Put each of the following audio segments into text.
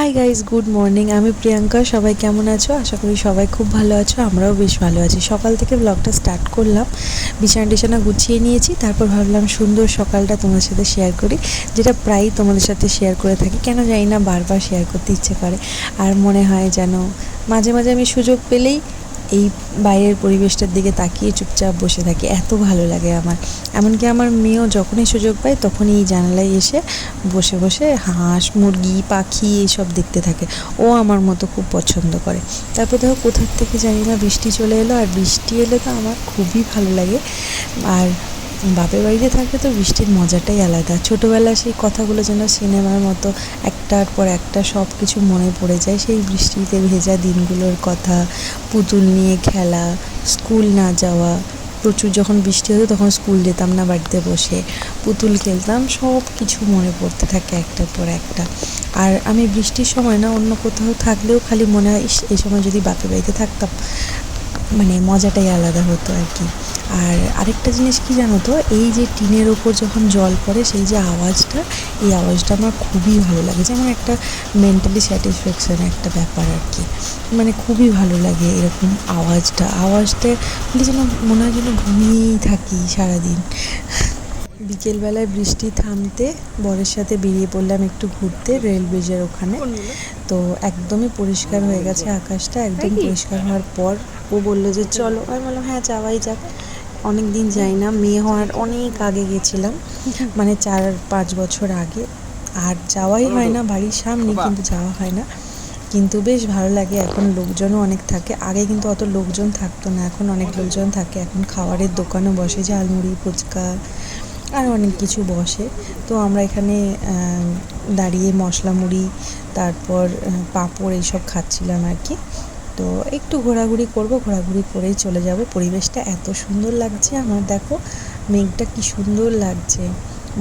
Hi guys, good morning. আমি প্রিয়াঙ্কা। সবাই কেমন আছো? আশা করি সবাই খুব ভালো আছো। আমরাও বেশ ভালো আছি। সকাল থেকে ব্লগটা স্টার্ট করলাম, বিছানা গুছিয়ে নিয়েছি। তারপর ভাবলাম সুন্দর সকালটা তোমাদের সাথে শেয়ার করি, যেটা প্রায়ই তোমাদের সাথে শেয়ার করে থাকি। কেন জানি না বারবার শেয়ার করতে ইচ্ছে করে, আর মনে হয় যেন মাঝে মাঝে আমি সুযোগ পেলেই এই বাইরের পরিবেশটার দিকে তাকিয়ে চুপচাপ বসে থাকি। এত ভালো লাগে আমার। এমনকি আমার মেয়েও যখনই সুযোগ পায় তখনই এই জানালায় এসে বসে বসে হাঁস, মুরগি, পাখি এইসব দেখতে থাকে। ও আমার মতো খুব পছন্দ করে। তারপর দেখো কোথার থেকে জানি না বৃষ্টি চলে এলো, আর বৃষ্টি এলে তো আমার খুবই ভালো লাগে। আর বাপের বাড়িতে থাকলে তো বৃষ্টির মজাটাই আলাদা। ছোটোবেলায় সেই কথাগুলো যেন সিনেমার মতো একটার পর একটা সব কিছু মনে পড়ে যায়। সেই বৃষ্টিতে ভেজা দিনগুলোর কথা, পুতুল নিয়ে খেলা, স্কুল না যাওয়া। প্রচুর যখন বৃষ্টি হতো তখন স্কুল যেতাম না, বাড়িতে বসে পুতুল খেলতাম। সব কিছু মনে পড়তে থাকে একটার পর একটা। আর আমি বৃষ্টির সময় না অন্য কোথাও থাকলেও খালি মনে হয় ইস, এই সময় যদি বাপের বাড়িতে থাকতাম, মানে মজাটাই আলাদা হতো আর কি। আর আরেকটা জিনিস কি জানো তো, এই যে টিনের ওপর যখন জল পড়ে সেই যে আওয়াজটা, এই আওয়াজটা আমার খুবই ভালো লাগে। যেমন একটা মেন্টালি স্যাটিসফ্যাকশান একটা ব্যাপার আর কি। মানে খুবই ভালো লাগে এরকম আওয়াজটা যেন মনে হয় যেন ঘুমিয়েই থাকি সারাদিন। বিকেলবেলায় বৃষ্টি থামতে বরের সাথে বেরিয়ে পড়লাম একটু ঘুরতে, রেল ব্রিজের ওখানে। তো একদমই পরিষ্কার হয়ে গেছে আকাশটা। একদম পরিষ্কার হওয়ার পর ও বললো যে চলো। আমি বললাম হ্যাঁ যাওয়াই যাক। অনেক দিন যাই না, মেয়ে হওয়ার অনেক আগে গেছিলাম, মানে 4-5 বছর আগে। আর যাওয়াই হয় না, বাড়ির সামনে কিন্তু যাওয়া হয় না। কিন্তু বেশ ভালো লাগে। এখন লোকজনও অনেক থাকে, আগে কিন্তু অত লোকজন থাকতো না, এখন অনেক লোকজন থাকে। এখন খাবারের দোকানও বসে, ঝালমুড়ি, ফুচকা আর অনেক কিছু বসে। তো আমরা এখানে দাঁড়িয়ে মশলা মুড়ি, তারপর পাঁপড় এইসব খাচ্ছিলাম আর কি। তো একটু ঘোরাঘুরি করব, ঘোরাঘুরি করেই চলে যাব। পরিবেশটা এত সুন্দর লাগছে আমার। দেখো মেঘটা কি সুন্দর লাগছে,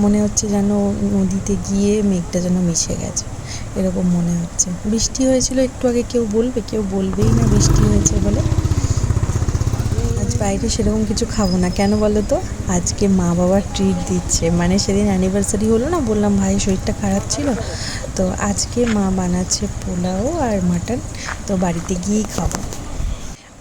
মনে হচ্ছে যেন নদীতে গিয়ে মেঘটা যেন মিশে গেছে, এরকম মনে হচ্ছে। বৃষ্টি হয়েছিল একটু আগে, কেউ বলবে? কেউ বলবেই না বৃষ্টি হয়েছে বলে। আজ বাইরে সেরকম কিছু খাবো না, কেন বলো তো? আজকে মা বাবার ট্রিট দিচ্ছে, মানে সেদিন অ্যানিভার্সারি হলো না, বললাম ভাইয়ের শরীরটা খারাপ ছিল, তো আজকে মা বানাচ্ছে পোলাও আর মাটন। তো বাড়িতে গিয়েই খাবো।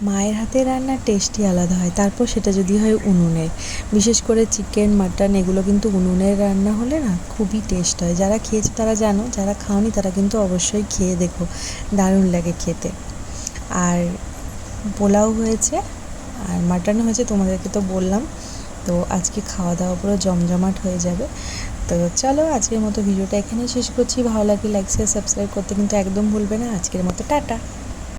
মায়ের হাতের রান্নার টেস্টই আলাদা হয়। তারপর সেটা যদি হয় উনুনের, বিশেষ করে চিকেন, মাটন এগুলো কিন্তু উনুনের রান্না হলে না খুবই টেস্ট হয়। যারা খেয়েছে তারা জানো, যারা খাওনি তারা কিন্তু অবশ্যই খেয়ে দেখো, দারুণ লাগে খেতে। আর পোলাও হয়েছে আর মাটন হয়েছে, তোমাদেরকে তো বললাম। তো আজকে খাওয়া দাওয়া পুরো জমজমাট হয়ে যাবে। তো চলো আজকের মতো ভিডিওটা এখানেই শেষ করছি। ভালো লাগলে লাইক শেয়ার সাবস্ক্রাইব করতে কিন্তু একদম ভুলবে না। আজকের মতো টাটা।